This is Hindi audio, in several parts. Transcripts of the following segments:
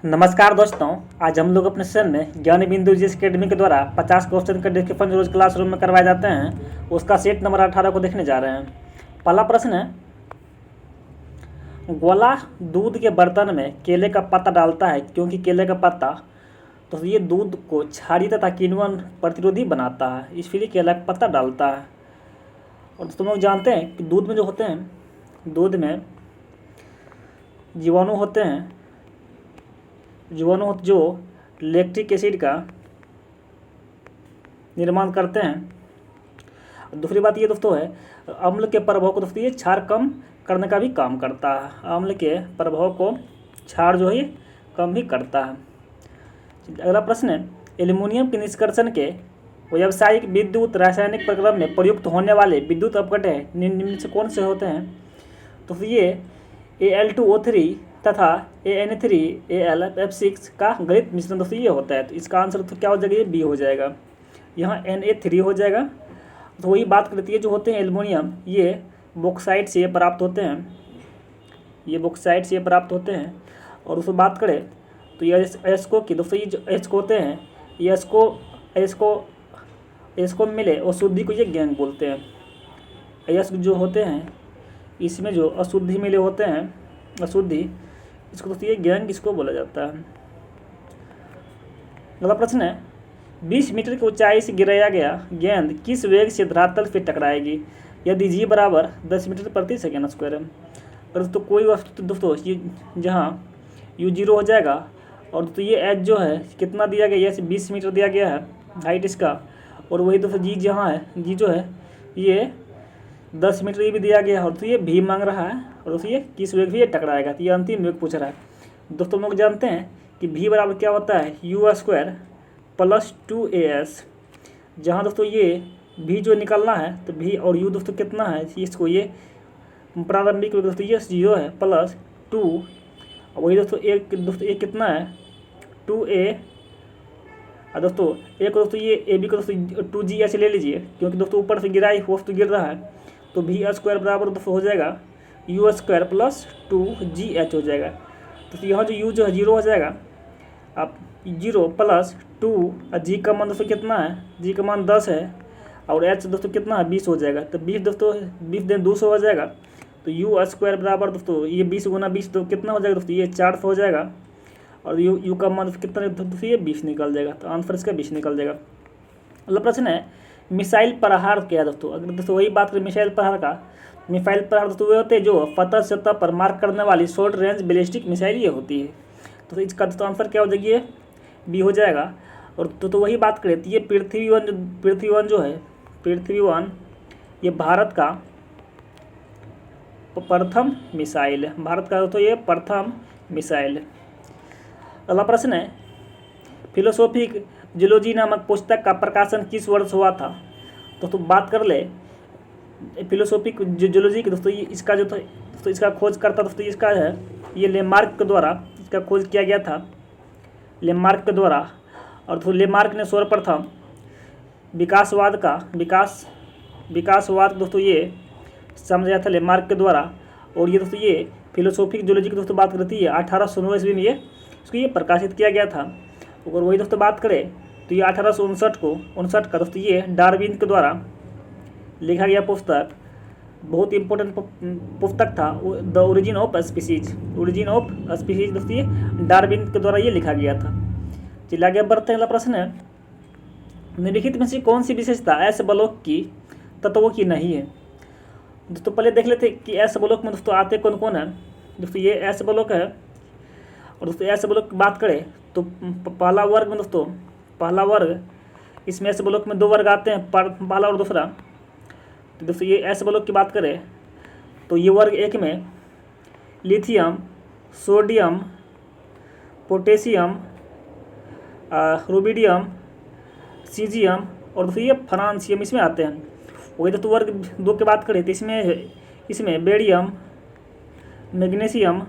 नमस्कार दोस्तों, आज हम लोग अपने सेशन में ज्ञान बिंदु जीएस अकेडमी के द्वारा 50 क्वेश्चन का डिस्कशन रोज क्लासरूम में करवाए जाते हैं, उसका सेट नंबर 18 को देखने जा रहे हैं। पहला प्रश्न है, गोला दूध के बर्तन में केले का पत्ता डालता है क्योंकि केले का पत्ता तो ये दूध को क्षारीय तथा किण्वन प्रतिरोधी बनाता है, इसलिए केला का पत्ता डालता है। और तुम लोग जानते हैं कि दूध में जो होते हैं, दूध में जीवाणु होते हैं, जो लैक्टिक एसिड का निर्माण करते हैं। दूसरी बात ये दोस्तों है, अम्ल के प्रभाव को दोस्तों ये क्षार कम करने का भी काम करता है। अम्ल के प्रभाव को क्षार जो है कम भी करता है। अगला प्रश्न है, एल्युमिनियम के निष्कर्षण के व्यावसायिक विद्युत रासायनिक प्रक्रम में प्रयुक्त होने वाले विद्युत अपघटन निम्न से कौन से होते हैं? तो ये Al2O3 तथा AN3AlF6 का गणित मिश्रण दोस्तों ये होता है। तो इसका आंसर तो क्या हो जाएगा, ये बी हो जाएगा। यहाँ Na3 हो जाएगा। तो वही बात करती है, जो होते हैं एल्युमिनियम ये बॉक्साइट से प्राप्त होते हैं, ये बॉक्साइट से प्राप्त होते हैं। और उसको बात करें तो ये एस्को की दोस्तों, ये जो एस्को होते हैं, ये एस्को मिले और शुद्धि को ये गैंग बोलते हैं। एस्क जो होते हैं, इसमें जो अशुद्धि मिले होते हैं, अशुद्धि, इसको दोस्तों ये गैंग इसको बोला जाता है। अगला प्रश्न है, 20 मीटर की ऊंचाई से गिराया गया गेंद किस वेग से धरातल से टकराएगी यदि जी बराबर 10 मीटर प्रति सेकेंड स्क्वायर है? और दोस्तों कोई वस्तु दोस्तों ये जहाँ u0 हो जाएगा, और दोस्तों ये एच जो है कितना दिया गया, ये 20 मीटर दिया गया है हाइट इसका, और वही दोस्तों जी जहाँ है, जी जो है ये 10 मीटर ये भी दिया गया है, और तो ये भी मांग रहा है, और दोस्तों ये किस वेग भी ये टकराएगा, तो ये अंतिम वेग पूछ रहा है। दोस्तों लोग जानते हैं कि भी बराबर क्या होता है, u² + 2as। जहाँ दोस्तों ये भी जो निकलना है, तो भी और u दोस्तों कितना है, इसको ये प्रारंभिक वेग दोस्तों ये 0 है +2, वही दोस्तों एक दोस्तों ये कितना है 2a, और दोस्तों एक दोस्तों ये ए बी को दोस्तों 2g ऐसे ले लीजिए, क्योंकि दोस्तों ऊपर से गिरा ही वस्तु गिर रहा है, तो v² बराबर दोस्तों हो जाएगा u² + 2gh हो जाएगा। तो यहाँ जो u जो है 0 हो जाएगा, आप 0 + 2, g का मान दोस्तों कितना है, g का मान 10 है, और h दोस्तों कितना है 20 हो जाएगा। तो 20 दोस्तों 20 दिन 200 हो जाएगा, तो u² बराबर दोस्तों ये 20 × 20 तो कितना हो जाएगा दोस्तों, ये 400 हो जाएगा, और u का मान कितना दोस्तों ये 20 निकल जाएगा। तो आंसर इसका 20 निकल जाएगा। अगला प्रश्न है, मिसाइल प्रहार क्या है दोस्तों? अगर दोस्तों वही बात करें मिसाइल प्रहार का, मिसाइल प्रहार दोस्तों वे होते हैं जो फतह सतह पर मार करने वाली शॉर्ट रेंज बैलिस्टिक मिसाइल ये होती है। तो इसका दोस्तों आंसर क्या हो जाएगी, ये बी हो जाएगा। और तो वही बात करें तो ये पृथ्वी वन जो है, पृथ्वी वन ये भारत का प्रथम मिसाइल है, भारत का दोस्तों ये प्रथम मिसाइल है। अगला प्रश्न है, फिलोसॉफिक जियोलॉजी नामक पुस्तक का प्रकाशन किस वर्ष हुआ था? दोस्तों बात कर ले फिलोसॉफिक जियोलॉजी की दोस्तों, ये इसका जो था दोस्तों, इसका खोज करता दोस्तों इसका है ये लेमार्क के द्वारा इसका खोज किया गया था, लेमार्क के द्वारा। और तो लेमार्क ने सर्वप्रथम विकासवाद दोस्तों ये समझाया था लेमार्क के द्वारा। और ये दोस्तों ये फिलोसॉफिक जियोलॉजी की दोस्तों बात करती है 1809 ईस्वी में ये इसको ये प्रकाशित किया गया था। अगर वही दोस्तों बात करें तो ये 1859 का दोस्तों ये डार्विन के द्वारा लिखा गया पुस्तक, बहुत इंपॉर्टेंट पुस्तक था, द ओरिजिन ऑफ स्पीसीज दोस्तों ये डार्विन के द्वारा ये लिखा गया था। चलिए आगे बढ़ते हैं। अगला प्रश्न है, निम्नलिखित में से कौन सी विशेषता एस ब्लॉक की तत्वों की नहीं है? दोस्तों पहले देख लेते कि एस ब्लॉक में दोस्तों आते कौन कौन है। दोस्तों ये एस ब्लॉक है, और दोस्तों एस ब्लॉक की बात करें तो पहला वर्ग में दोस्तों, पहला वर्ग इसमें एस ब्लॉक में 2 वर्ग आते हैं, पहला और दूसरा। तो दोस्तों ये एस ब्लॉक की बात करें तो ये वर्ग 1 में lithium, sodium, potassium, rubidium, caesium और दोस्तों ये फ्रांसियम इसमें आते हैं। वही दोस्तों वर्ग 2 की बात करें तो इसमें बेरियम, मैग्नीशियम,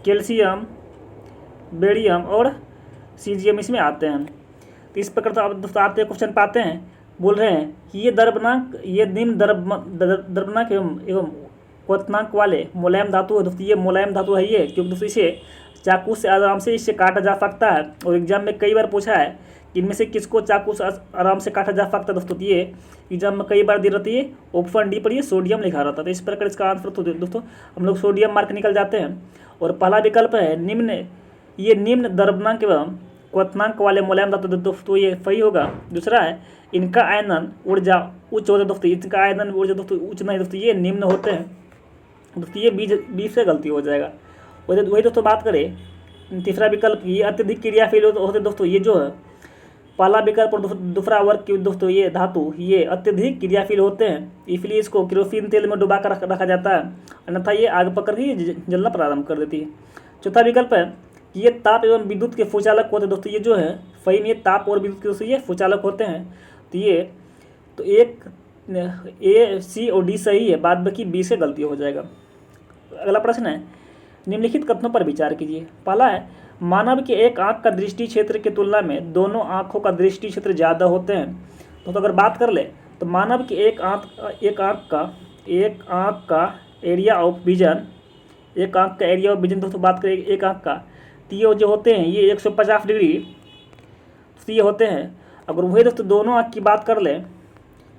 कैल्शियम, बेरियम और सीजियम इसमें आते हैं। तो इस प्रकार तो आप दोस्तों आते क्वेश्चन पाते हैं, बोल रहे हैं कि ये निम्न द्रव्यमानक एवं क्वथनांक वाले मुलायम धातु है दोस्तों, ये मुलायम धातु है ये, क्योंकि दोस्तों इसे चाकू से आराम से इसे काटा जा सकता है। और एग्जाम में कई बार पूछा है कि इनमें से किसको चाकू से आराम से काटा जा सकता है दोस्तों। ये एग्जाम में कई बार दी रहती है, ऑप्शन डी पर ये सोडियम लिखा रहता है। तो इस प्रकार इसका आंसर तो दोस्तों हम लोग सोडियम मार्क निकल जाते हैं। और पहला विकल्प है निम्न द्रव्यमान एवं क्वथनांक वाले मुलायम धातु दोस्तों, ये सही होगा। दूसरा है इनका आयनन ऊर्जा उच्च होता है दोस्तों, इनका आयनन ऊर्जा दोस्तों उच्च नहीं दोस्तों, ये निम्न होते हैं दोस्तों, ये बीच से गलती हो जाएगा। वही दोस्तों बात करें तीसरा विकल्प, ये अत्यधिक क्रियाशील होते दोस्तों। ये जो है पहला विकल्प और दूसरा वर्ग की दोस्तों ये धातु ये अत्यधिक क्रियाशील होते हैं, इसलिए इसको केरोसिन तेल में डुबा कर रखा जाता है, अन्यथा ये आग पकड़ के जलना प्रारंभ कर देती है। चौथा विकल्प है कि ये ताप एवं विद्युत के सुचालक होते हैं दोस्तों। ये जो है सही में ये ताप और विद्युत के दोस्तों ये सुचालक होते हैं। तो एक ए सी और डी सही है, बाद बाकी बी से गलती हो जाएगा। अगला प्रश्न है निम्नलिखित कथनों पर विचार कीजिए। पहला है मानव के एक आंख का दृष्टि क्षेत्र की तुलना में दोनों आंखों का दृष्टि क्षेत्र ज़्यादा होते हैं। तो अगर बात कर ले तो मानव के एक आंख का एरिया ऑफ विजन, एक आंख का एरिया ऑफ विजन दोस्तों बात करें एक आंख का, तो ये जो होते हैं ये 150 डिग्री तो ये होते हैं। अगर वही दोस्तों दोनों आंख की बात कर ले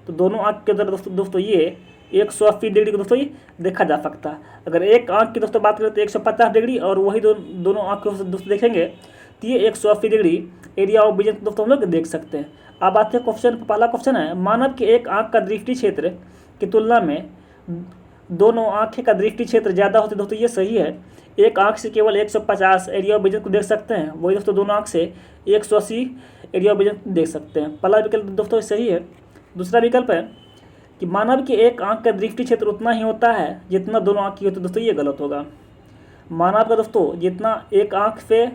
तो दोनों आंख के अंदर दोस्तों ये 180 डिग्री को दोस्तों ये देखा जा सकता है। अगर एक आंख की दोस्तों बात करें तो 150 डिग्री, और वही दोनों आंख को दोस्तों देखेंगे तो ये 180 डिग्री एरिया ऑफ विजन दोस्तों हम लोग देख सकते हैं। अब आते हैं क्वेश्चन, पहला क्वेश्चन है मानव के एक आंख का दृष्टि क्षेत्र की तुलना में दोनों आंखें का दृष्टि क्षेत्र ज़्यादा होते दोस्तों, ये सही है। एक आंख से केवल 150 एरिया ऑफ विजन को देख सकते हैं, वही दोस्तों दोनों आंख से 180 एरिया ऑफ विजन देख सकते हैं। पहला विकल्प दोस्तों सही है। दूसरा विकल्प है कि मानव के एक आंख का दृष्टि क्षेत्र उतना ही होता है जितना दोनों आंख की होती है दोस्तों, ये गलत होगा। मानव का दोस्तों जितना एक आंख से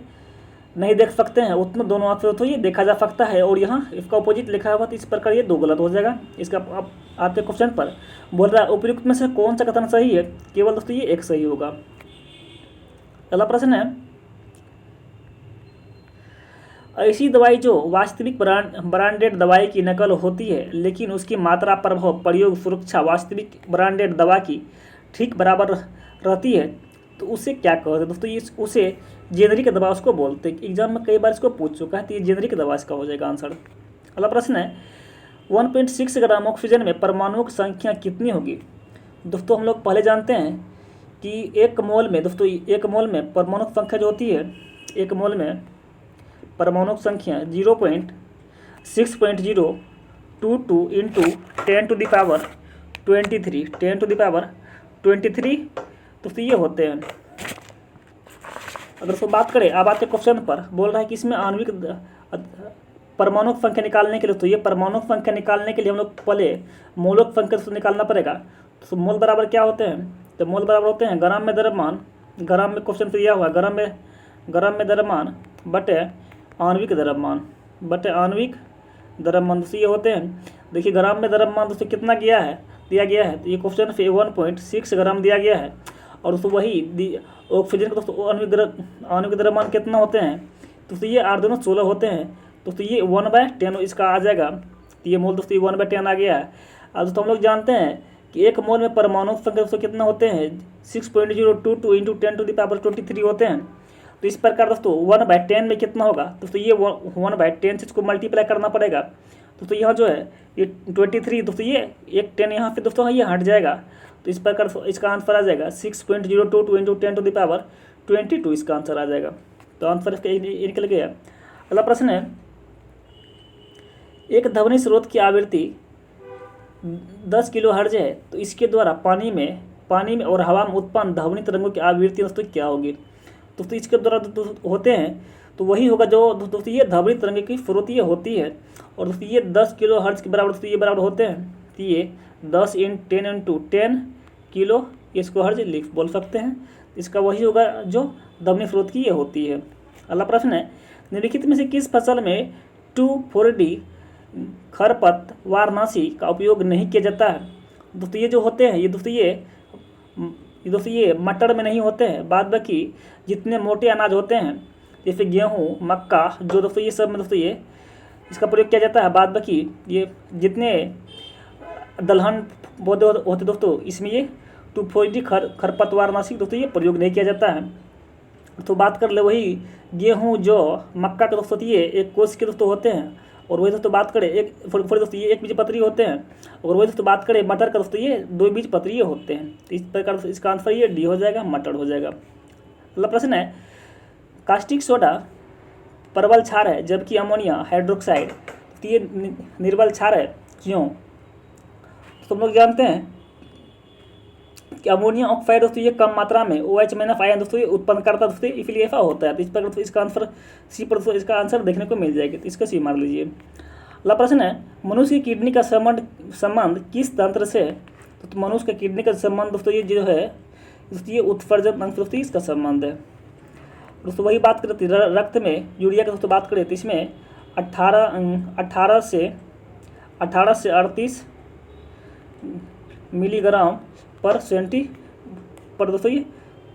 नहीं देख सकते हैं उतना दोनों आंख से दोस्तों ये देखा जा सकता है, और यहाँ इसका अपोजिट लिखा हुआ तो इस प्रकार ये दो गलत हो जाएगा। इसका आप आते क्वेश्चन पर बोल रहा है उपयुक्त में से कौन सा कथन सही है, केवल दोस्तों ये एक सही होगा। अगला प्रश्न है ऐसी दवाई जो वास्तविक ब्रांडेड दवाई की नकल होती है लेकिन उसकी मात्रा प्रभाव प्रयोग सुरक्षा वास्तविक ब्रांडेड दवा की ठीक बराबर रहती है, तो उसे क्या कहते हैं दोस्तों, ये उसे जेनरिक दवा उसको बोलते हैं। एग्जाम में कई बार इसको पूछ चुका है, तो ये जेनरिक दवा इसका हो जाएगा आंसर। अगला प्रश्न है 1.6 ग्राम ऑक्सीजन में परमाणुओं की संख्या कितनी होगी। दोस्तों हम लोग पहले जानते हैं कि एक मोल में दोस्तों परमाणु की संख्या जो होती है, एक मोल में परमाणु की संख्या 0.6.022 इंटू 10 टू द पावर 23 दोस्तों ये होते हैं। अगर उसको बात करें अब आते क्वेश्चन पर, बोल रहा है कि इसमें आणविक परमाणु की संख्या निकालने के लिए, तो ये परमाणु की संख्या निकालने के लिए हम लोग पहले मोलों की संख्या से निकालना पड़ेगा। तो मोल बराबर क्या होते हैं, तो मोल बराबर होते हैं ग्राम में द्रव्यमान, ग्राम में क्वेश्चन से दिया हुआ है ग्राम में द्रव्यमान बटे आणविक द्रव्यमान दोस्तों ये होते हैं। देखिए ग्राम में द्रव्यमान दोस्तों कितना दिया गया है, तो ये क्वेश्चन पे 1.6 ग्राम दिया गया है। और दोस्तों वही ऑक्सीजन का दोस्तों आणविक द्रव्यमान कितना होते हैं, दोस्तों ये 8 दूनी 16 होते हैं। दोस्तों ये 1/10 इसका आ जाएगा, तो ये मोल दोस्तों 1/10 आ गया है। अब दोस्तों हम लोग जानते हैं कि एक मोल में परमाणु की संख्या दोस्तों कितना होते हैं 6.022 इंटू 10 टू द पावर 23 होते हैं। तो इस प्रकार दोस्तों 1/10 में कितना होगा, दोस्तों ये 1/10 से इसको मल्टीप्लाई करना पड़ेगा। दोस्तों यहाँ जो है ये 23 दोस्तों ये एक 10 यहाँ पे दोस्तों ये हट जाएगा, तो इस प्रकार इसका आंसर आ जाएगा 6.022 इंटू 10 टू द पावर 22 इसका आंसर आ जाएगा। तो आंसर इसका निकल गया। अगला प्रश्न है एक ध्वनि स्रोत की आवृत्ति 10 किलो हर्ट्ज है, तो इसके द्वारा पानी में और हवा में उत्पन्न ध्वनि तरंगों की आवृत्ति दोस्तों क्या होगी। दोस्तों इसके द्वारा होते हैं तो वही होगा जो दोस्तों ये ध्वनि तरंग की स्रोत ये होती है। और दोस्तों ये 10 किलो हर्ट्ज के बराबर दोस्तों ये बराबर होते हैं, तो ये 10 × 10 इंटू 10 किलो इसको हर्ट्ज बोल सकते हैं। इसका वही होगा जो ध्वनि स्रोत की ये होती है। अगला प्रश्न है निम्नलिखित में से किस फसल में 2,4-D खरपतवारनाशी का उपयोग नहीं किया जाता है। दोस्तों ये जो होते हैं ये दोस्तों ये मटर में नहीं होते हैं, बाद बाकी जितने मोटे अनाज होते हैं जैसे गेहूँ मक्का जो दोस्तों ये सब में दोस्तों ये इसका प्रयोग किया जाता है। बाद बाकी ये जितने दलहन पौधे होते दोस्तों इसमें ये 2,4-D खरपतवारनाशी दोस्तों ये प्रयोग नहीं किया जाता है। तो बात कर ले वही गेहूँ जौ मक्का के दोस्तों ये एक कोष के दोस्तों होते हैं। और वही दोस्तों बात करें एक दोस्तों ये एक बीज पत्री होते हैं। और वही दोस्तों बात करें मटर का दोस्तों ये 2 बीज पत्री होते हैं। तो इस प्रकार इसका आंसर ये डी हो जाएगा, मटर हो जाएगा। अगला प्रश्न है कास्टिक सोडा परवल क्षार है जबकि अमोनिया हाइड्रोक्साइड तो ये निर्बल क्षार है, क्यों? तो तुम लोग जानते हैं कि अमोनियम ऑक्साइड दोस्तों ये कम मात्रा में OH आयन दोस्तों ये उत्पन्न करता है दोस्तों, इसलिए ऐसा होता है। तो इस पर दोस्तों इसका आंसर सी पर दोस्तों इसका आंसर देखने को मिल जाएगा। तो इसका सी मार लीजिए। अगला प्रश्न है मनुष्य की किडनी का संबंध किस तंत्र से? तो मनुष्य का किडनी का संबंध दोस्तों ये जो है दोस्तों ये उत्सर्जन अंग दोस्तों इसका संबंध है। दोस्तों वही बात करते रक्त में यूरिया की दोस्तों बात करें तो इसमें 18 से 38 मिलीग्राम पर सेंटी पर दोस्तों ये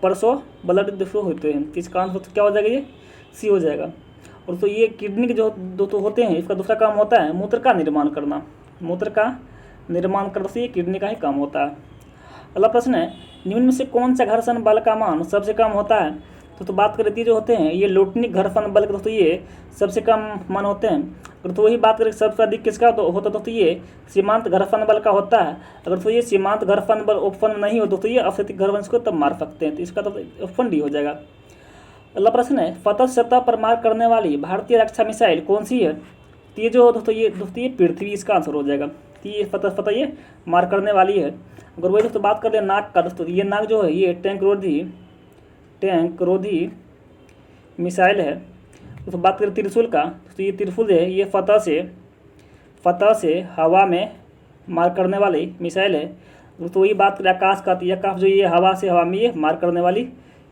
पर 100 ब्लड दोस्तों होते हैं। तो इसका आंसर क्या हो जाएगा? ये सी हो जाएगा। और दोस्तों ये किडनी के जो दोस्तों होते हैं इसका दूसरा काम होता है मूत्र का निर्माण करना। मूत्र का निर्माण करने से ये किडनी का ही काम होता है। अगला प्रश्न है निम्न में से कौन सा घर्षण बल का मान सबसे कम होता है? तो बात करें जो होते हैं ये लोटनिक घर्षण बल के दोस्तों ये सबसे कम मान होते हैं। अगर तो वही बात करें सबसे अधिक किसका तो होता दोस्तों ये सीमांत घर्षण बल का होता है। अगर तो ये सीमांत घर्षण बल ऑप्शन नहीं हो दोस्तों ये अवशेषित घर्षण को तब मार सकते हैं। तो इसका तो ऑप्शन डी हो जाएगा। अगला प्रश्न है फतह सतह पर मार करने वाली भारतीय रक्षा मिसाइल कौन सी है? तो ये जो दोस्तों ये पृथ्वी इसका आंसर हो जाएगा। तो ये फतह ये मार करने वाली है। अगर वही दोस्तों बात कर ले नाग का दोस्तों ये नाग जो है ये टैंक रोधी मिसाइल है। तो बात करें त्रिशूल का तो ये त्रिशूल है ये फतह से हवा में मार करने वाली मिसाइल है। तो वही बात करें आकाश का तो ये आकाश जो ये हवा में ये मार करने वाली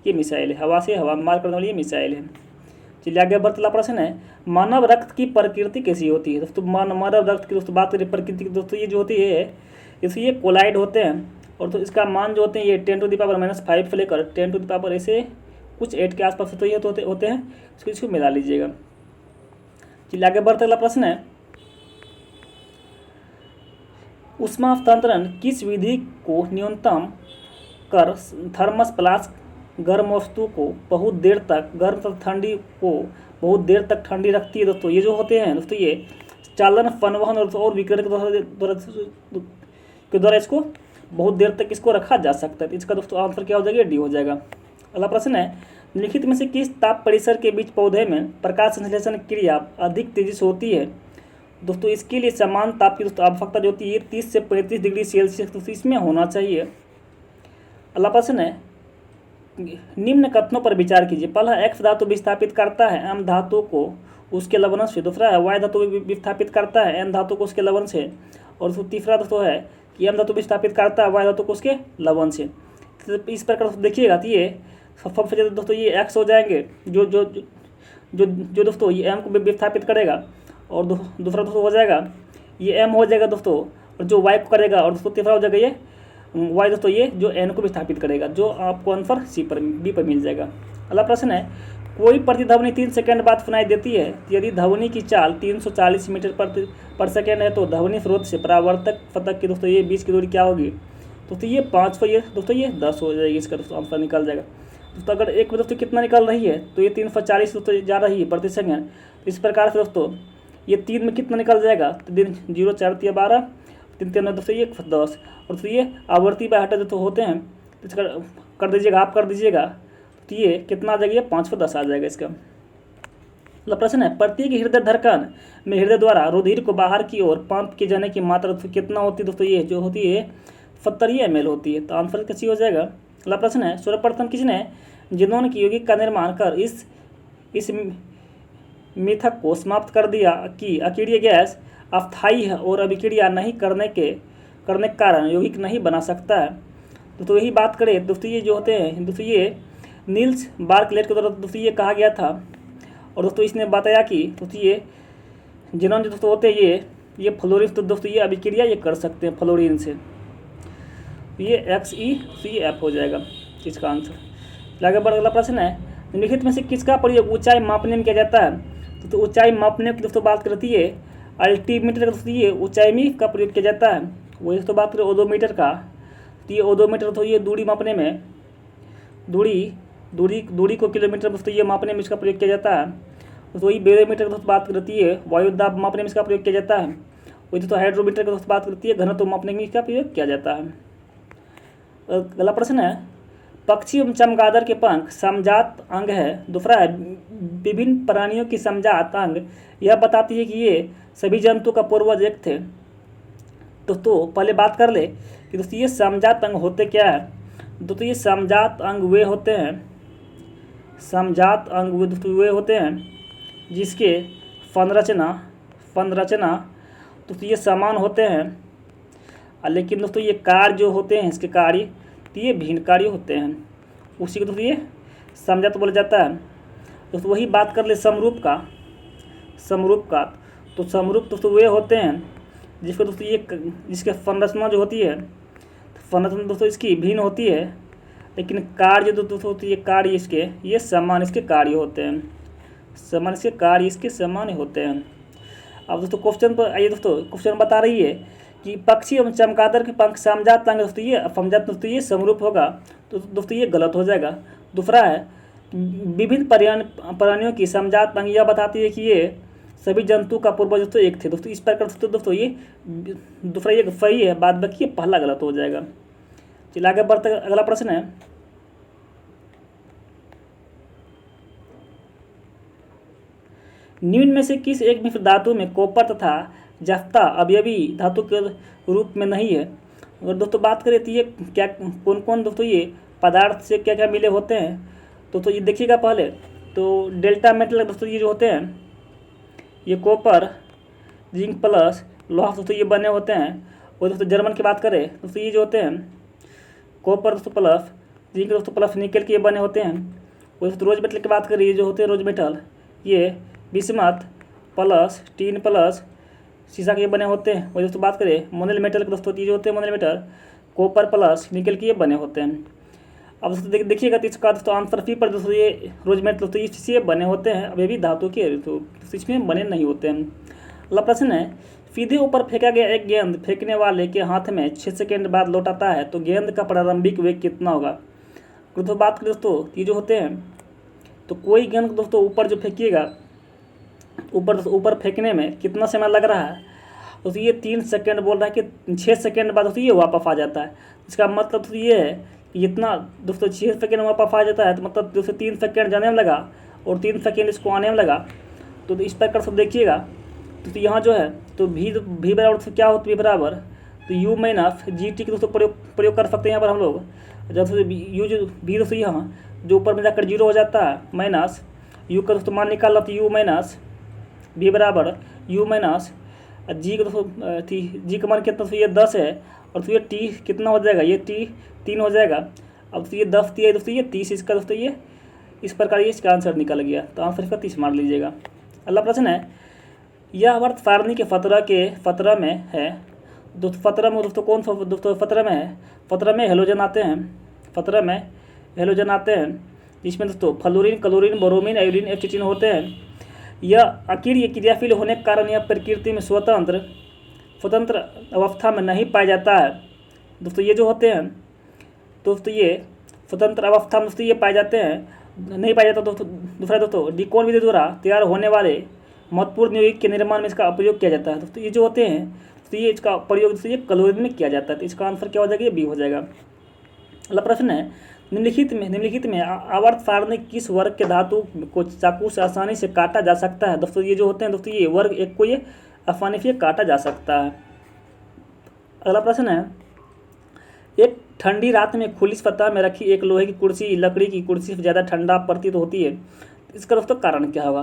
ये मिसाइल है, हवा से हवा में मार करने वाली ये मिसाइल है। चलिए आगे बढ़ता प्रश्न है मानव रक्त की प्रकृति कैसी होती है? दोस्तों मानव रक्त की दोस्तों बात करें प्रकृति की दोस्तों ये जो होती है इससे ये कोलाइड होते हैं। और तो इसका मान जो होते हैं ये 10⁻⁻5 से लेकर 10⁻⁸ ऐसे कुछ 8 के आसपास तो ये होते हैं। इसको मिला लीजिएगा। चलिए आगे बढ़ते अगला प्रश्न है ऊष्मा हस्तांतरण किस विधि को न्यूनतम कर थर्मस फ्लास्क गर्म वस्तु को बहुत देर तक गर्म तथा ठंडी को बहुत देर तक ठंडी रखती है? दोस्तों ये जो होते हैं दोस्तों ये चालन परिवहन और विकिरण के द्वारा इसको बहुत देर तक इसको रखा जा सकता है। तो इसका दोस्तों आंसर क्या हो जाएगा? डी हो जाएगा। अगला प्रश्न है निम्नलिखित में से किस ताप परिसर के बीच पौधे में प्रकाश संश्लेषण क्रिया अधिक तेजी से होती है? दोस्तों इसके लिए समान ताप की दोस्तों आवश्यकता जो होती है 30 से 35 डिग्री सेल्सियस दोस्तों इसमें होना चाहिए। अगला प्रश्न है निम्न कथनों पर विचार कीजिए। पहला एक्स धातु विस्थापित करता है एम धातु को उसके लवण से। दूसरा है वाई धातु विस्थापित करता है एन धातु को उसके लवण से। और तीसरा दोस्तों है कि एम धातु विस्थापित करता है वाई धातु को उसके लवण से। तो इस प्रकार देखिएगा तो ये सबसे ज़्यादा दोस्तों ये एक्स हो जाएंगे जो जो जो जो दोस्तों ये एम को विस्थापित करेगा। और दूसरा दोस्तों हो जाएगा ये एम हो जाएगा दोस्तों और जो वाई को करेगा। और दोस्तों तीसरा हो जाएगा ये वाई दोस्तों ये जो एन को विस्थापित करेगा, जो आपको आंसर बी पर मिल जाएगा। अगला प्रश्न है कोई प्रतिध्वनि 3 सेकंड बाद सुनाई देती है। यदि ध्वनि की चाल 340 मीटर पर सेकेंड है तो ध्वनि स्रोत से परावर्तक फतक की दोस्तों ये बीच की दूरी क्या होगी? दोस्तों ये 500 ये दोस्तों ये 10 हो जाएगी। इसका दोस्तों आंसर निकल जाएगा। दोस्तों अगर एक में दोस्तों कितना निकल रही है तो ये 340 दोस्तों जा रही है प्रति सेकेंड। इस प्रकार से दोस्तों ये 3 में कितना निकल जाएगा तो 0 4 12 3 3 दोस्तों ये 10। और तो ये आवर्ती बाय हटा जो होते हैं तो इसका कर दीजिएगा, आप कर दीजिएगा तो ये कितना आ जाएगा? 510 आ जाएगा इसका। अगला प्रश्न है प्रत्येक हृदय धड़कन में हृदय द्वारा रुधिर को बाहर की ओर पंप किए जाने की मात्रा कितना होती है? दोस्तों ये जो होती है 70 ml होती है। तो आंसर कैसी हो जाएगा? अगला प्रश्न है सर्वप्रथम किसने जिनोन की यौगिक का निर्माण कर इस मिथक को समाप्त कर दिया कि अकीर्य गैस अस्थायी है और अभिक्रिया नहीं करने के कारण यौगिक नहीं बना सकता है? तो यही बात करें दोस्तों ये जो होते हैं दोस्तों ये नील्स बार्कलेट के द्वारा दोस्तों ये कहा गया था। और दोस्तों इसने बताया कि दोस्तों ये जिनोन जो दोस्तों होते हैं ये फ्लोरीन तो दोस्तों ये अभिक्रिया ये कर सकते हैं फ्लोरीन से। ये XeCF हो जाएगा इसका आंसर। आगे बढ़ अगला प्रश्न है निम्नलिखित में से किसका प्रयोग ऊंचाई मापने में किया जाता है? तो ऊंचाई मापने की दोस्तों बात करती है अल्टीमीटर का दोस्तों ये ऊंचाई में का प्रयोग किया जाता है। वही दोस्तों बात करें ओडोमीटर का तो ये ओडोमीटर तो ये दूरी मापने में दूरी दूरी को किलोमीटर दोस्तों ये मापने में इसका प्रयोग किया जाता है। दोस्तों वही बैरोमीटर की दोस्तों बात करती है वायु दाब मापने में इसका प्रयोग किया जाता है। वही दोस्तों हाइड्रोमीटर की दोस्तों बात करती है घनत्व मापने में इसका प्रयोग किया जाता है। अगला प्रश्न है, पक्षी एवं चमगादड़ के पंख समजात अंग है। दूसरा है, विभिन्न प्राणियों की समजात अंग यह बताती है कि ये सभी जंतु का पूर्वज एक थे। दोस्तों पहले बात कर ले कि दोस्तों ये समजात अंग होते क्या है। दोस्तों ये समजात अंग वे होते हैं, समजात अंग वे होते हैं जिसके फनरचना दोस्तों ये समान होते हैं, लेकिन दोस्तों ये कार्य जो होते हैं इसके कार्य तो ये भिन्न कार्य होते हैं, उसी को दोस्तों ये समजात बोला जाता है। दोस्तों वही बात कर ले समरूप का तो समरूप दोस्तों वे होते हैं जिसको दोस्तों ये जिसके संरचना जो होती है संरचना दोस्तों इसकी भिन्न होती है, लेकिन कार्य जो दोस्तों होती है कार्य इसके ये समान इसके कार्य होते हैं, समान इसके कार्य इसके समान होते हैं। अब दोस्तों क्वेश्चन पर आइए। दोस्तों क्वेश्चन बता रही है कि पक्षी एवं चमगादड़ के पंख समजात अंग दोस्तों ये समरूप होगा, तो दोस्तों ये गलत हो जाएगा। दूसरा है, विभिन्न प्राणियों की समजात अंग यह बताती है कि ये सभी जंतु का पूर्वज दोस्तों एक थे। दोस्तों इस प्रकार दोस्तों ये दूसरा ये सही है, बाद बाकी ये पहला गलत हो जाएगा। चलिए आगे बढ़ते। अगला प्रश्न है, निम्न में से किस एक मिश्र धातु में कॉपर तथा जफ्ता अवयवी धातु के रूप में नहीं है। अगर दोस्तों बात करें तो ये क्या कौन कौन दोस्तों ये पदार्थ से क्या क्या मिले होते हैं, तो ये देखिएगा पहले। तो डेल्टा मेटल दोस्तों ये जो होते हैं ये कॉपर जिंक प्लस लोहा दोस्तों ये बने होते हैं। और दोस्तों जर्मन की बात करें दोस्तों ये जो होते हैं कॉपर दोस्तों प्लस जिंक दोस्तों प्लस निकल के ये बने होते हैं। और दोस्तों रोज मेटल की बात करें ये जो होते हैं रोज मेटल ये बिस्मथ प्लस टीन प्लस शीशा के ये बने होते हैं। और दोस्तों बात करें मोनल मेटल के दोस्तों ये जो होते हैं मोनल मेटल कॉपर प्लस निकल के ये बने होते हैं। अब दोस्तों देखिएगा तो इसका दोस्तों आंसर फी पर दोस्तों ये रोज मेटल दोस्तों इससे बने होते हैं, अब ये भी धातु के तो इसमें बने नहीं होते हैं। अगला प्रश्न है, सीधे ऊपर फेंका गया एक गेंद फेंकने वाले के हाथ में 6 सेकंड बाद लौट आता है तो गेंद का प्रारंभिक वेग कितना होगा। दोस्तों बात करें दोस्तों ये जो होते हैं तो कोई गेंद दोस्तों ऊपर जो फेंकिएगा ऊपर फेंकने में कितना समय लग रहा है, तो ये 3 सेकंड बोल रहा है कि 6 सेकंड बाद दोस्तों ये वापस आ जाता है। इसका मतलब दोस्तों ये है कि इतना दोस्तों 6 सेकंड वापस आ जाता है, तो मतलब दोस्तों 3 सेकंड जाने में लगा और 3 सेकंड इसको आने में लगा। तो इस प्रकार सब देखिएगा तो यहाँ जो है तो भी बराबर तो क्या होता है बराबर तो u माइनस जी टी के दोस्तों प्रयोग कर सकते हैं यहाँ पर हम लोग। जब यू जो भी दोस्तों यहाँ जो ऊपर में जाकर 0 हो जाता है माइनस यू का दोस्तों मान निकालना तो u माइनस भी बराबर u माइनस जी का दोस्तों जी का मान कितना दोस्तों ये 10 है और तो ये टी कितना हो जाएगा ये टी 3 हो जाएगा। अब तो ये 10 दिया दोस्तों ये 30 इसका दोस्तों ये इस प्रकार ये इसका आंसर निकल गया, तो आंसर इसका 30 मान लीजिएगा। अगला प्रश्न है, यह वर्त सारणी के फतरा में है। दोस्तों फतरा में दोस्तों कौन सा दोस्तों फतरा में है, फतरा में हेलोजन आते हैं जिसमें दोस्तों फ्लोरीन क्लोरीन ब्रोमीन आयोडीन एसिटिन होते हैं। यह आखिर ये क्रियाशील होने के कारण यह प्रकृति में स्वतंत्र अवस्था में नहीं पाया जाता है। दोस्तों ये जो होते हैं दोस्तों ये स्वतंत्र अवस्था में दोस्तों ये पाए जाते हैं नहीं पाया जाता। दोस्तों दूसरा दोस्तों डिकॉन विधि द्वारा तैयार होने वाले महत्वपूर्ण यौगिक के निर्माण में इसका प्रयोग किया जाता है। दोस्तों ये जो होते हैं तो ये इसका प्रयोग दोस्तों ये क्लोरीन में किया जाता है, तो इसका आंसर क्या हो जाएगा ये बी हो जाएगा। अगला प्रश्न है, निम्नलिखित में आवर्त सारणी किस वर्ग के धातु को चाकू से आसानी से काटा जा सकता है। दोस्तों ये जो होते हैं दोस्तों ये वर्ग एक को ये आसानी से काटा जा सकता है। अगला प्रश्न है, एक ठंडी रात में खुली सतह में रखी एक लोहे की कुर्सी लकड़ी की कुर्सी से ज़्यादा ठंडा प्रतीत होती है, इसका दोस्तों कारण क्या होगा।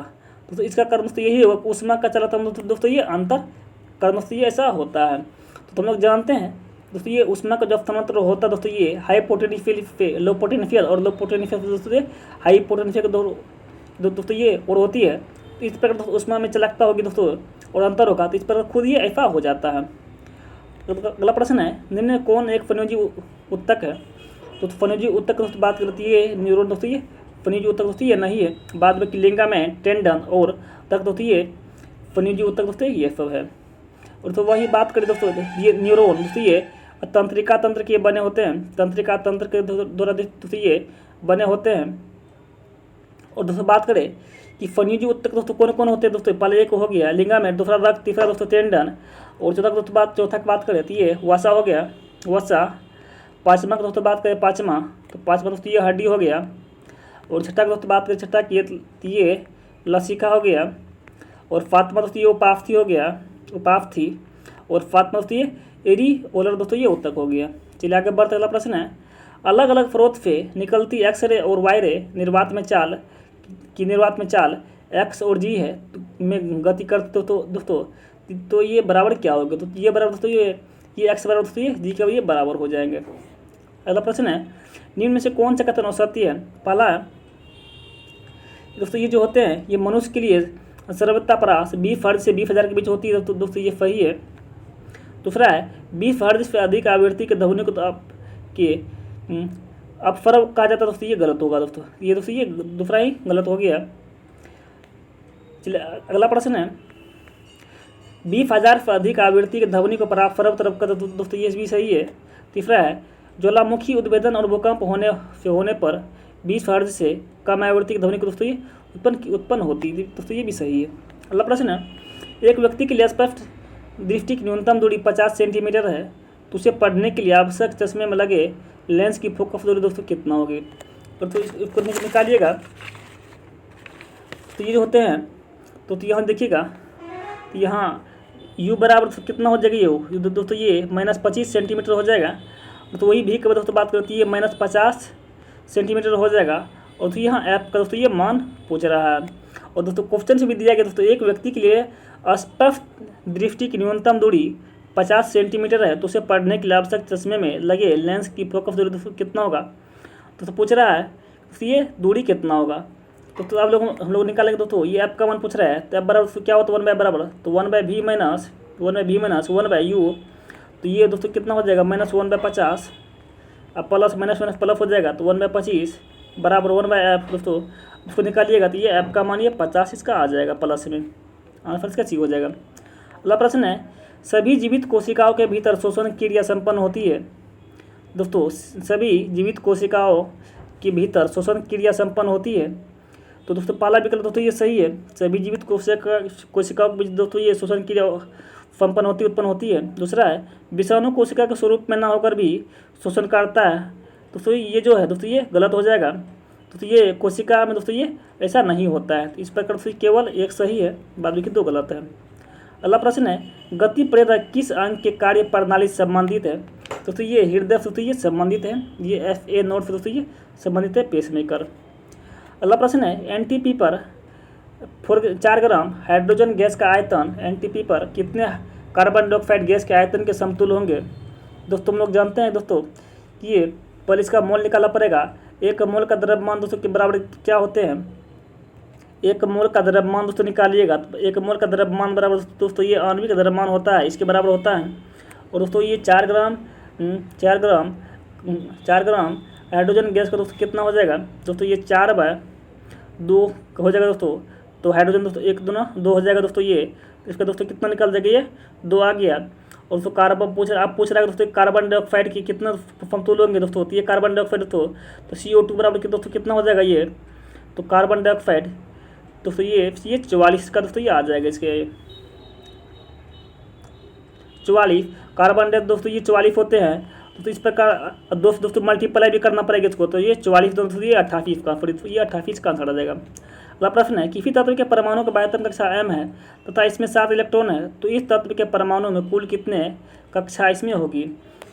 दोस्तों इसका कारण दोस्तों यही होगा ऊष्मा का चलाता दोस्तों ये अंतर कारण दोस्तों ये ऐसा होता है। तो हम लोग जानते हैं दोस्तों ये ऊष्मा का जब स्थानांतर होता है दोस्तों ये हाई पोटेंशियल पे लो पोटेंशियल और लो पोटेंशियल दोस्तों ये हाई पोटेंशियल दोस्तों ये और होती है, तो इस प्रकार दोस्तों ऊष्मा में चलकता होगी दोस्तों और अंतर होगा, तो इस प्रकार खुद ये ऐसा हो जाता है। तो अगला प्रश्न है, निम्न कौन एक फन्योजी उत्तक है। तो फन्योजी उत्तक दोस्तों बात करती है न्यूरॉन दोस्तों ये फन्योजी उत्तक दोस्तों ये नहीं है, बाद में लिंगामेंट टेंडन और तक दोस्तों ये फन्योजी उत्तक दोस्तों ये सब है। और तो वही बात करें दोस्तों ये न्यूरॉन दोस्तों ये तंत्रिका तंत्र के बने होते हैं, तंत्रिका तंत्र के द्वारा दोस्तों ये बने होते हैं। और दोस्तों बात करें कि फन्यूजी ऊतक दोस्तों कौन कौन होते हैं दोस्तों, पहले एक हो गया लिगामेंट, दूसरा रक्त, तीसरा दोस्तों टेंडन, और चौथा की बात करें तो ये वसा हो गया, वसा। पाँचवा की दोस्तों बात करें पाँचवा, तो पाँचवा दोस्तों ये हड्डी हो गया। और छठा की दोस्तों बात करें छठा की ये लसिका हो गया। और फातमा दोस्तों ये उपास्थि हो गया, उपास्थि। और फातमा दोस्तों ये एरिओलर दोस्तों ये ऊतक हो गया। चलिए आगे बढ़ते अगला प्रश्न है, अलग अलग स्रोत से निकलती एक्सरे और वाई रे निर्वात में चाल एक्स और जी है में गति करते तो दोस्तों तो ये बराबर क्या होगा, तो ये बराबर दोस्तों ये एक्स बराबर दोस्तों ये जी के ये बराबर हो जाएंगे। अगला प्रश्न है, निम्न में से कौन सा कथन असत्य है। पहला दोस्तों ये जो होते हैं ये मनुष्य के लिए सर्वोत्ता परास 20 हर्ट्ज से 20,000 के बीच होती है, तो दोस्तों ये सही है। दूसरा है 20 हर्ट्ज से अधिक आवृत्ति के ध्वनि को तो आपके अपस्वर कहा जाता है, दोस्तों ये गलत होगा दोस्तों, ये दोस्तों ये दूसरा ही गलत हो गया। चलिए अगला प्रश्न है, 20,000 से अधिक आवृत्ति के ध्वनि को अपस्वर तरफ का, दोस्तों ये भी सही है। तीसरा है ज्वालामुखी उद्भेदन और भूकंप होने पर 20 हर्ट्ज से कम आवृत्ति की ध्वनि को दोस्तों ये उत्पन्न होती है, दोस्तों ये भी सही है। अगला प्रश्न है, एक व्यक्ति के लिए स्पष्ट दृष्टि की न्यूनतम दूरी 50 सेंटीमीटर है, तो उसे पढ़ने के लिए आवश्यक चश्मे में लगे लेंस की फोकस दूरी दोस्तों कितना होगी, तो इसको निकालिएगा। तो ये जो होते हैं तो यहाँ देखिएगा, तो यहाँ u बराबर कितना हो जाएगा, ये दोस्तों ये -25 सेंटीमीटर हो जाएगा। तो वही भी कभी दोस्तों बात करती है -50 सेंटीमीटर हो जाएगा। और तो यहाँ ऐप का दोस्तों ये मान पूछ रहा है। और दोस्तों क्वेश्चन से भी दिया गया दोस्तों, एक व्यक्ति के लिए स्पष्ट दृष्टि की न्यूनतम दूरी 50 सेंटीमीटर है, तो उसे पढ़ने के लिए आवश्यक चश्मे में लगे लेंस की फोकस दूरी दोस्तों कितना होगा। तो पूछ रहा है तो ये दूरी कितना होगा, तो आप लोग हम लोग निकालेंगे दोस्तों। ये ऐप का मान पूछ रहा है, तो ऐप बराबर क्या होता है 1 बाय बराबर, तो 1/v माइनस 1/u, तो ये दोस्तों कितना हो जाएगा -1/50, अब प्लस माइनस प्लस हो जाएगा, तो 1/25 बराबर 1/f दोस्तों। उसको निकालिएगा तो ये ऐप का मान ये 50 इसका आ जाएगा प्लस में, आंसर इसका सी हो जाएगा। अगला प्रश्न है, सभी जीवित कोशिकाओं के भीतर शोषण क्रिया संपन्न होती है। दोस्तों सभी जीवित कोशिकाओं के भीतर शोषण क्रिया संपन्न होती है, तो दोस्तों पहला विकल्प दोस्तों ये सही है, सभी जीवित कोशिकाओं के बीच दोस्तों ये शोषण क्रिया संपन्न उत्पन्न होती है। दूसरा है विषाणु कोशिका के स्वरूप में न होकर भी शोषण करता है, दोस्तों ये जो है दोस्तों ये गलत हो जाएगा। दोस्तों ये कोशिका में दोस्तों ये ऐसा नहीं होता है, इस प्रकार से केवल एक सही है, बाद में 2 गलत है। अगला प्रश्न है, गति प्रेरक किस अंग के कार्य प्रणाली से संबंधित है। दोस्तों ये हृदय से दोस्तों ये संबंधित है, ये FA नोड से दोस्तों ये संबंधित है पेसमेकर। अगला प्रश्न है, एनटीपी पर 4 ग्राम हाइड्रोजन गैस का आयतन एनटीपी पर कितने कार्बन डाइऑक्साइड गैस के आयतन के समतुल्य होंगे। दोस्तों हम लोग जानते हैं दोस्तों कि ये पहले इसका मोल निकालना पड़ेगा। एक मोल का द्रव्यमान दोस्तों के बराबर क्या होते हैं, एक मोल का द्रव्यमान दोस्तों निकालिएगा, तो एक मोल का द्रव्यमान बराबर दोस्तों ये आणविक द्रव्यमान होता है, इसके बराबर होता है। और दोस्तों ये 4 ग्राम हाइड्रोजन गैस का दोस्तों कितना हो जाएगा, दोस्तों ये 4/2 हो जाएगा दोस्तों। तो हाइड्रोजन दोस्तों 1 दूना 2 हो जाएगा दोस्तों, ये इसका दोस्तों कितना निकल जाएगा, ये 2 आ गया। और दोस्तों कार्बन पूछ रहा है दोस्तों कार्बन डाइऑक्साइड की कितना समतुल्य होंगे दोस्तों, तो ये कार्बन डाइऑक्साइड तो CO2 बराबर दोस्तों कितना हो जाएगा, ये तो कार्बन डाइऑक्साइड दोस्तों ये 44 का दोस्तों ये आ जाएगा, इसके 44 कार्बन डाइऑक्साइड दोस्तों ये 44 होते हैं। तो इस प्रकार दोस्तों मल्टीप्लाई भी करना पड़ेगा इसको, तो ये 44 दोस्तों ये 28 का, ये 28 का आंसर आ जाएगा। अगला प्रश्न है, किसी तत्व के परमाणु का आयतन कक्षा m है तथा इसमें 7 इलेक्ट्रॉन है, तो इस तत्व के परमाणु में कुल कितने कक्षा इसमें होगी।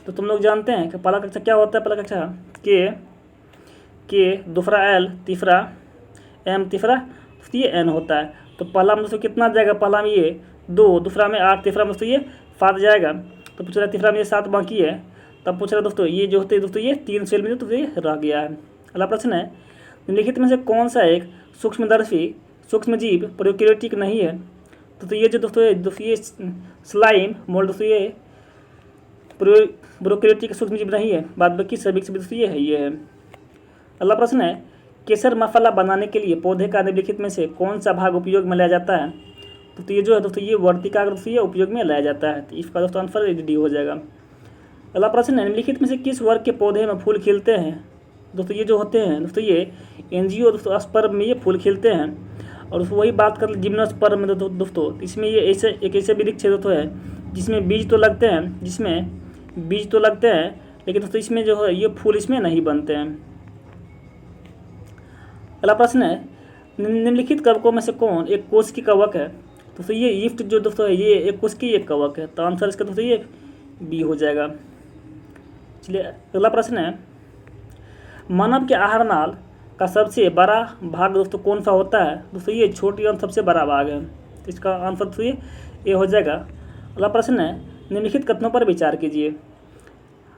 तो तुम लोग जानते हैं कि पहला कक्षा क्या होता है, पहला कक्षा K, दूसरा L, तीसरा M, तीसरा ये N होता है। तो पहला में दोस्तों कितना जाएगा, पहला में ये 2, दूसरा में 8, तीसरा में दोस्तों ये 7 जाएगा। तो पूछ रहा है तीसरा में ये 7 बाकी है, तब पूछ रहा है दोस्तों ये जो होते हैं दोस्तों ये 3 सेल में तो ये रह गया है। अगला प्रश्न है, निम्नलिखित में से कौन सा एक सूक्ष्मदर्शी सूक्ष्मजीव प्रोकैरियोटिक नहीं है। तो ये जो दोस्तों ये स्लाइम मोल्ड दोस्तों ये प्रोकैरियोटिक सूक्ष्मजीव नहीं है, बाद बाकी सभी दोस्तों ये है। अगला प्रश्न है, केसर मसाला बनाने के लिए पौधे का निम्नलिखित में से कौन सा भाग उपयोग में लाया जाता है। तो ये जो है दोस्तों ये वर्तिका दोस्तों ये उपयोग में लाया जाता है, तो इसका दोस्तों आंसर D हो जाएगा। अगला प्रश्न है, निम्नलिखित में से किस वर्ग के पौधे में फूल खिलते हैं। दोस्तों ये जो होते हैं दोस्तों ये एनजीओ दोस्तों स्पर्म में ये फूल खिलते हैं। और वही बात कर जिम्नोस्पर्म में दोस्तों इसमें ये एक ऐसे वृक्ष दोस्तों है जिसमें बीज तो लगते हैं लेकिन दोस्तों इसमें जो है ये फूल इसमें नहीं बनते हैं। अगला प्रश्न है निम्नलिखित कवकों में से कौन एक कोश की कवक है। दोस्तों ये ईफ्ट जो दोस्तों है ये एक कोश की एक कवक है, तो आंसर इसका दोस्तों ये बी हो जाएगा। चलिए अगला प्रश्न है मानव के आहार नाल का सबसे बड़ा भाग दोस्तों कौन सा होता है। दोस्तों ये छोटी और सबसे बड़ा भाग है, तो इसका आंसर दोस्तों ये हो जाएगा। अगला प्रश्न है निम्नलिखित कथनों पर विचार कीजिए।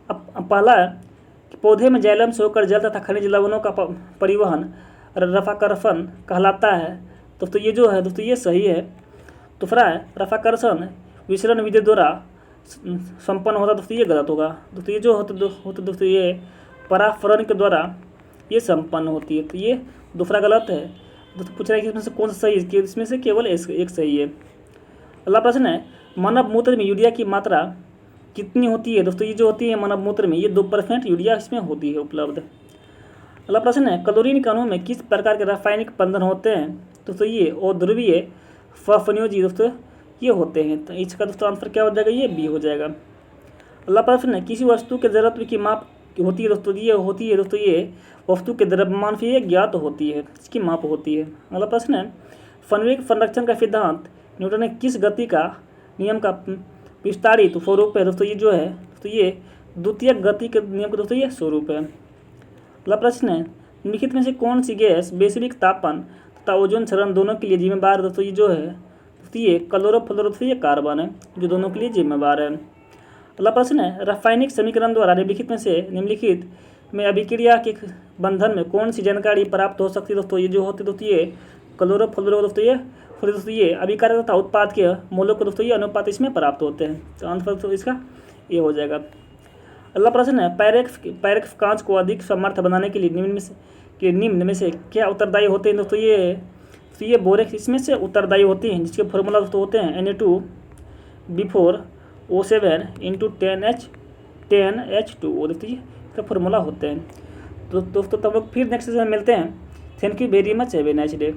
अब पहला है कि पौधे में जाइलम से होकर जल तथा खनिज लवणों का परिवहन रफाकर्षण कहलाता है। दोस्तों ये जो है दोस्तों ये सही है। दूसरा है रफाकर्षण विसरण विधि द्वारा संपन्न होता, दोस्तों ये गलत होगा। दोस्तों ये जो होता दोस्तों ये पराफरण के द्वारा ये संपन्न होती है, तो ये दूसरा गलत है। दोस्तों पूछ रहा है कि इसमें से कौन सा सही है, कि इसमें से केवल एक सही है। अगला प्रश्न है मानव मूत्र में यूरिया की मात्रा कितनी होती है। दोस्तों ये जो होती है मानव मूत्र में ये 2% यूरिया इसमें होती है उपलब्ध। अगला प्रश्न है क्लोरीन के अणु में किस प्रकार के रासायनिक बंधन होते हैं। दोस्तों ये अध्रुवीय फनियोजी दोस्तों ये होते हैं, तो इसका दोस्तों आंसर क्या हो जाएगा, ये बी हो जाएगा। अगला प्रश्न है किसी वस्तु के जड़त्व की माप होती है। दोस्तों ये होती है दोस्तों ये वस्तु के द्रव्यमान से ये ज्ञात होती है, इसकी माप होती है। अगला प्रश्न है फनवेग संरक्षण का सिद्धांत न्यूटन ने किस गति का नियम का विस्तारित स्वरूप है। दोस्तों ये जो है दोस्तों ये द्वितीय गति के नियम का दोस्तों ये स्वरूप है। अगला प्रश्न है निम्नलिखित में से कौन सी गैस वैश्विक तापमान तथा ओजोन क्षरण दोनों के लिए जिम्मेदार है। दोस्तों ये जो है दोस्तों ये क्लोरोफ्लोरो ये कार्बन है जो दोनों के लिए जिम्मेदार है। अगला प्रश्न है रासायनिक समीकरण द्वारा निम्नलिखित में अभिक्रिया के बंधन में कौन सी जानकारी प्राप्त हो सकती है। दोस्तों ये जो होती है दोस्तों ये क्लोरोफ्लोरो दोस्तों ये अभिकारक तथा उत्पाद के मूल्यों को दोस्तों ये अनुपात इसमें प्राप्त होते हैं, तो आंसर तो इसका ये हो जाएगा। अगला प्रश्न है पैरेक्स कांच को अधिक समर्थ बनाने के लिए निम्न में से क्या उत्तरदायी होते हैं। दोस्तों ये बोरेक्स इसमें से उत्तरदायी होती हैं, जिसके फॉर्मूला दोस्तों होते हैं Na2B4O7 × 10H2O। दोस्तों ये इसका फॉर्मूला होते हैं। तो दोस्तों तब लोग फिर नेक्स्ट सेशन में मिलते हैं। Thank you very much, have a nice day.